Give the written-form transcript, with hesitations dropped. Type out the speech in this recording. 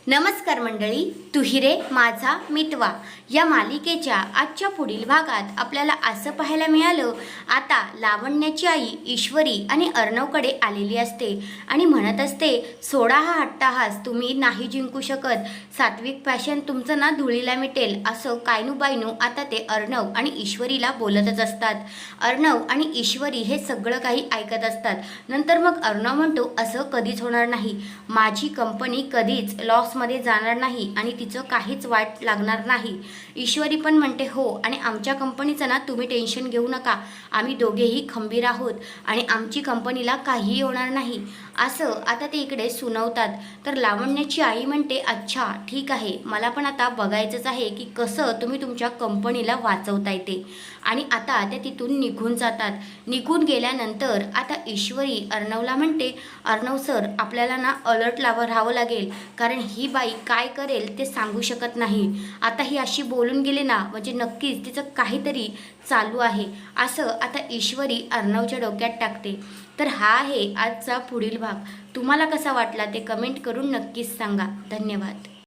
नमस्कार मंडळी, तुहिरे माझा मितवा या मालिकेच्या आजच्या पुढील भागात आपल्याला असं पाहायला मिळालं. आता लावण्याची आई ईश्वरी आणि अर्णवकडे आलेली असते आणि म्हणत असते, सोडा हा हट्टाहास, तुम्ही नाही जिंकू शकत. सात्विक फॅशन तुमचं ना धुळीला मिटेल, असं कायनू बायनू आता ते अर्णव आणि ईश्वरीला बोलतच असतात. अर्णव आणि ईश्वरी हे सगळं काही ऐकत असतात. नंतर मग अर्णव म्हणतो, असं कधीच होणार नाही, माझी कंपनी कधीच लॉसमध्ये जाणार नाही आणि तिचं काहीच वाईट लागणार नाही. ईश्वरी पण म्हणते, हो, आणि आमच्या कंपनीचं ना तुम्ही टेन्शन घेऊ नका, आम्ही दोघेही खंबीर आहोत आणि आमची कंपनीला काहीही होणार नाही, असं आता ते इकडे सुनवतात. तर लावण्याची आई म्हणते, अच्छा ठीक आहे, मला पण आता बघायचंच आहे की कसं तुम्ही तुमच्या कंपनीला वाचवताय ते. आणि आता त्या तिथून निघून जातात. निघून गेल्यानंतर आता ईश्वरी अर्णवला म्हणते, अर्णव सर, आपल्याला ना अलर्ट राहावं लागेल, कारण ही बाई काय करेल ते सांगू शकत नाही. आता ही अशी बोलून गेली ना, म्हणजे नक्कीच तिचं काहीतरी चालू आहे, असं आता ईश्वरी अर्णवच्या डोक्यात टाकते. तर हा आहे आजचा पुढील भाग. तुम्हाला कसा वाटला ते कमेंट करून नक्कीच सांगा. धन्यवाद.